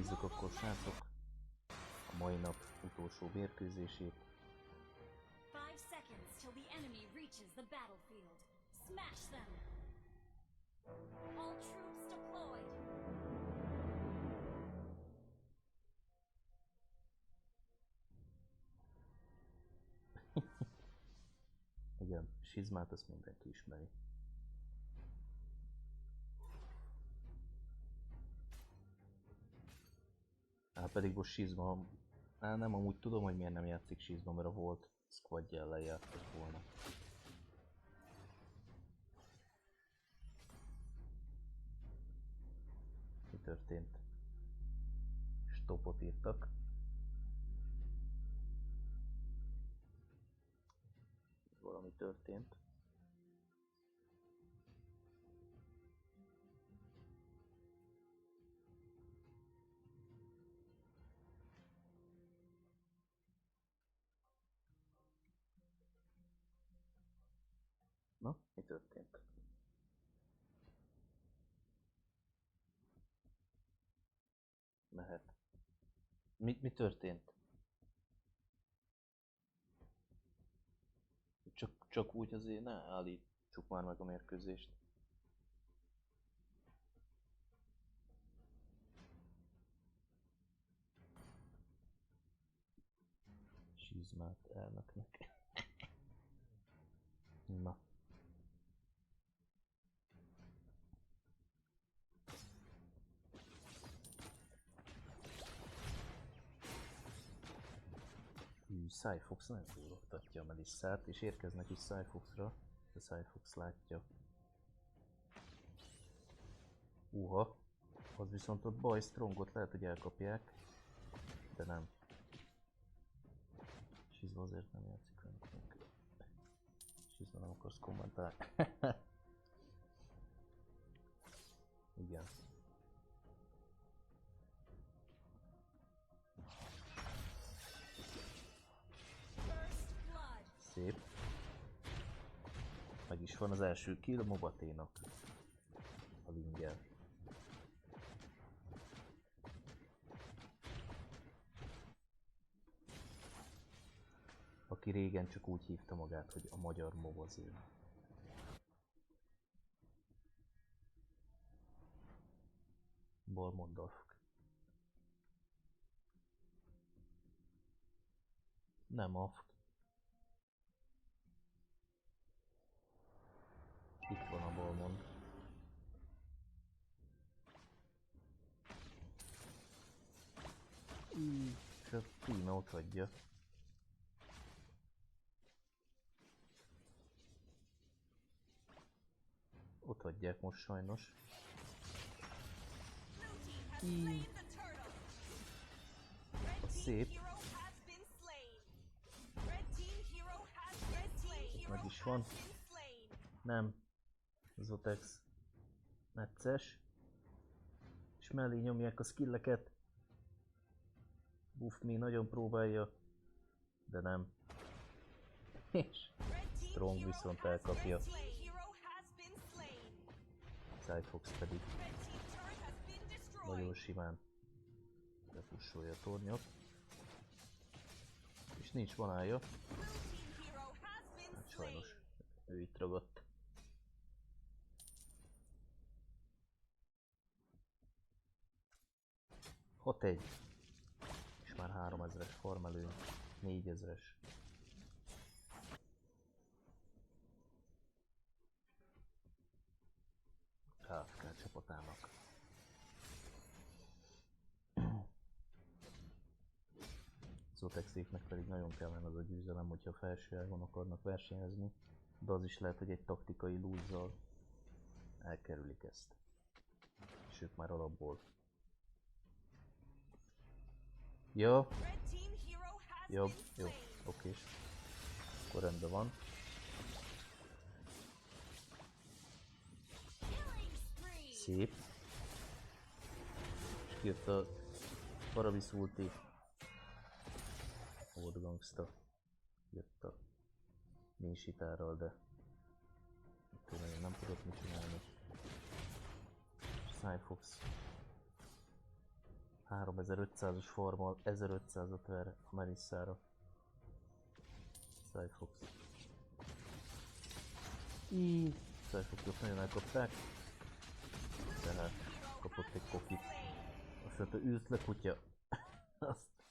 Nézzük akkor, srácok, a mai nap utolsó mérkőzését. 5 seconds till the enemy reaches the battlefield. Smash them! All troops deployed! Igen, Shizmát azt mindenki ismeri. Pedig most Shizma... nem, amúgy tudom, hogy miért nem játszik Shizma, mert a Volt squadja ellen játszott volna. Mi történt? Stopot írtak. Valami történt. Na, mi történt? Mehet. Mi történt? Csak úgy azért ne állítsuk már meg a mérkőzést. Shizmát elnöknek. Na. Cyfox nagyon túloktatja a Melissát, és érkeznek is Cyfoxra, de Cyfox látja. Az viszont ott Boy Strongot lehet, hogy elkapják, de nem. Shizma azért nem játszik velünk. Shizma nem akarsz kommentálni. Igen. Szép. Meg is van az első kill Mobaténak. A linggel. Aki régen csak úgy hívta magát, hogy a magyar Mobazé. Balmondorf. Nem Afk. Itt van a Balmond. És a Prime ott hagyja. Ott hagyják most sajnos. Szép. Meg is van. Nem. Zotex. Necces. És mellé nyomják a skilleket. Buff Me nagyon próbálja. De nem. És Strong viszont elkapja. Cyfox pedig nagyon simán bepussolja a tornyot. És nincs manája. Hát sajnos ő itt ragadt. Hat egy. És már 3000-es farmelő, 4000-es. AFK csapatának. Zotexéknek pedig nagyon kellene az a győzelem, hogyha felső ágon akarnak versenyezni, de az is lehet, hogy egy taktikai lúzzal elkerülik ezt. És ők már alapból. Jó, okés. Akkor rendben van. Szép. És kijött a Paravis ulti. Old Gangsta. Jött a Ninshitárral, de tényleg nem tudott mit csinálni. Cyfox 3500-as farmal 1500-at ver a Melissára. Cyfox. Cyfoxot nagyon elkapták. Tehát kapott egy kokit. Azt mondta, űzt le kutya. Azt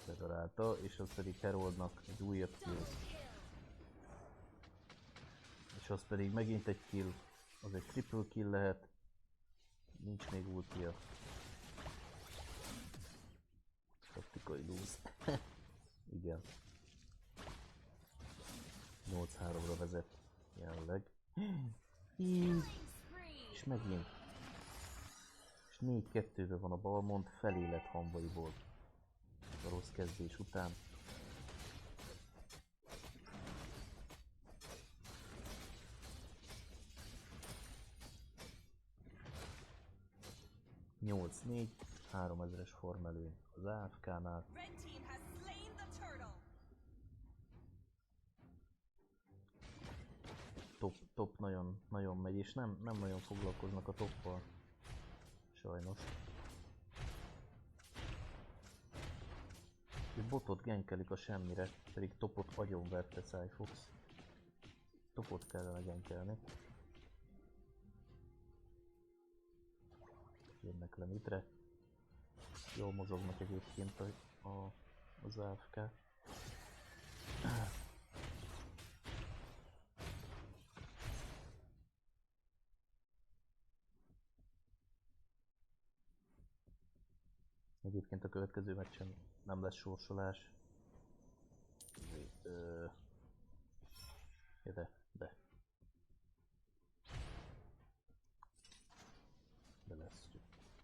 bedarálta, és az pedig Heroldnak egy újabb kill. És az pedig megint egy kill. Az egy triple kill lehet. Nincs még ultia. Taktikai lose. Igen. 8-3-ra vezet jelenleg. És megint. És 4-2-ben van a Balmond, felé lett Hanvaiból. A rossz kezdés után. Nyolc 4, 3000-es formelőny az AFK-nál. Top nagyon megy, és nem nagyon foglalkoznak a toppal. Sajnos. És botot genkelik a semmire, pedig topot agyonverte Cyfox. Topot kellene genkelni. Jönnek le midre. Jól mozognak egyébként az AFK. Egyébként a következő meccsen nem lesz sorsolás. De lesz.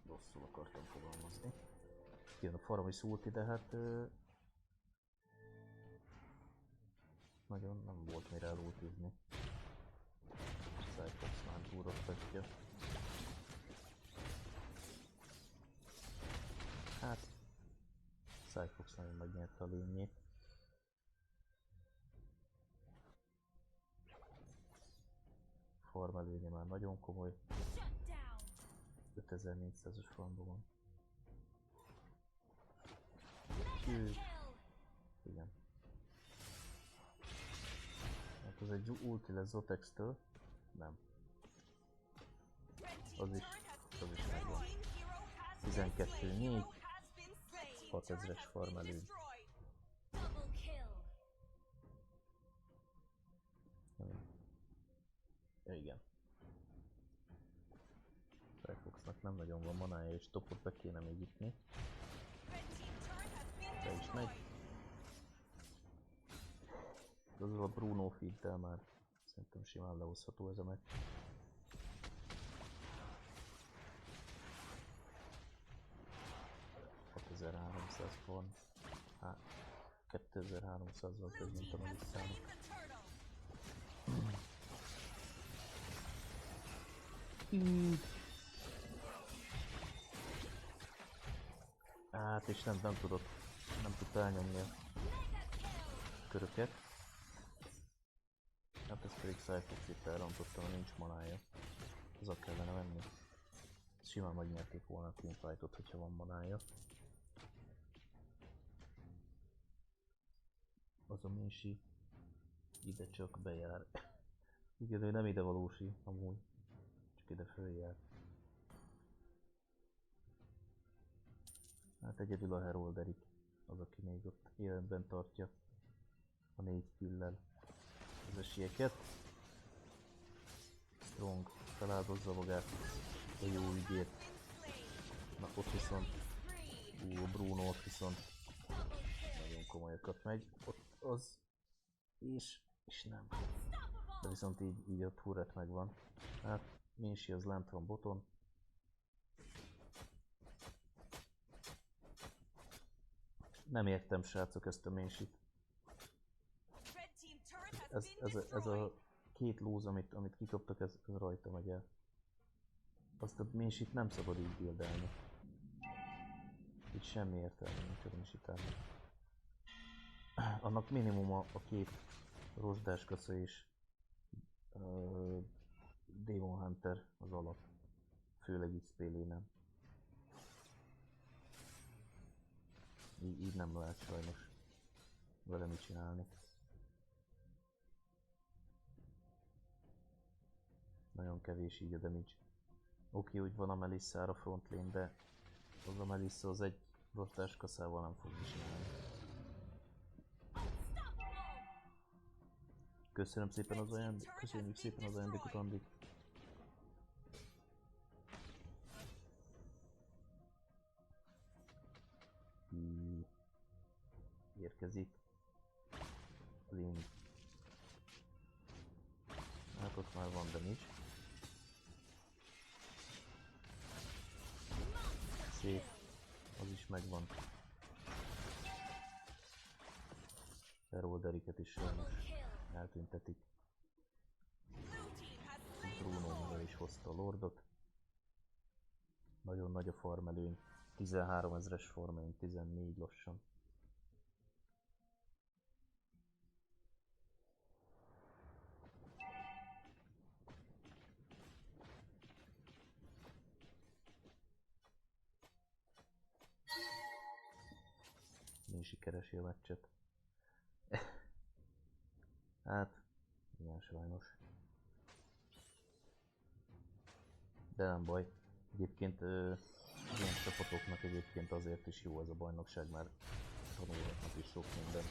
Rosszul akartam fogalmazni. Jön a Faramis ulti, de hát nagyon nem volt mire elultizni. Cyfox már túroztatja. Hát Cyfox nagyon megnyerte a lényét. Farmelőnye már nagyon komoly. 5400-as farmban van. Igen. Hát az egy ulti lesz Zotex-től. Nem. Az is megvan. 12-4. 6000-es farmelőny. Igen. Cyfoxnak nem nagyon van manája, és topot be kéne még ütni. De is megy. Azzal a Bruno feed-tel már szerintem simán lehozható ez a meccs. Van. Hát, 2300-val több, mint a Melissának. Hát, és nem tudta elnyomni a köröket. Hát ez pedig Cyfox itt elrontotta, mert nincs manája. Azzal kellene menni. Simán megnyerték volna a teamfightot, hogyha van manája. Az a Minshi ide csak bejár. Igen, ő nem ide valósi, amúgy. Csak ide följár. Hát egyedül a Herolderik az, aki még ott életben tartja a 4 kill-lel az esélyeket. Strong feláldozza magát a jó ügyért. Na ott viszont a Bruno ott viszont nagyon komolyakat megy. Ott az és nem. De viszont így a turret megvan. Hát Minshi az lent van boton. Nem értem, srácok, ezt a Minshit. Ez a két lúz, amit kikaptak, ez rajta megy el. Azt a Minshit nem szabad így buildelni. Így semmi értelme nincs a Minshitárnak. Annak minimum a két rozsdás kasza és Demon Hunter az alap. Főleg XP-lénen. Így nem lehet sajnos vele mit csinálni. Nagyon kevés így a damage. Oké, hogy van a Melissára frontlane, de az a Melissa az egy rostás kaszával nem fog mit csinálni. Köszönöm szépen az ajándékot, köszönjük szépen az ajándékot, Andi. Érkezik. Link. Hát ott már van damage. Szép. Az is megvan. Ferolderiket is sajnos eltüntetik. Bruno maga is hozta a lordot. Nagyon nagy a farmelőny. 13 000-es farmelőny, 14 lassan. Nési keresi a meccset. Hát, igen sajnos. De nem baj. Egyébként ilyen csapatoknak egyébként azért is jó ez a bajnokság, mert tanulhatnak is sok minden.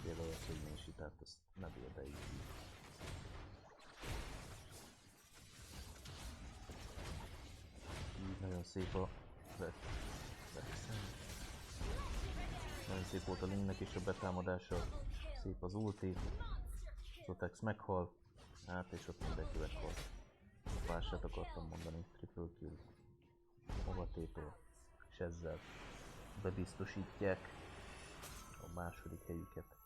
Például a Nési, tehát ezt ne béldeljük így. Így nagyon szép a nagyon szép volt a Linknek is a betámadása, szép az ulti, Zotex meghal, hát és ott mindenki meghal. Mását akartam mondani, triple kill, Magatétól, és ezzel bebiztosítják a második helyüket.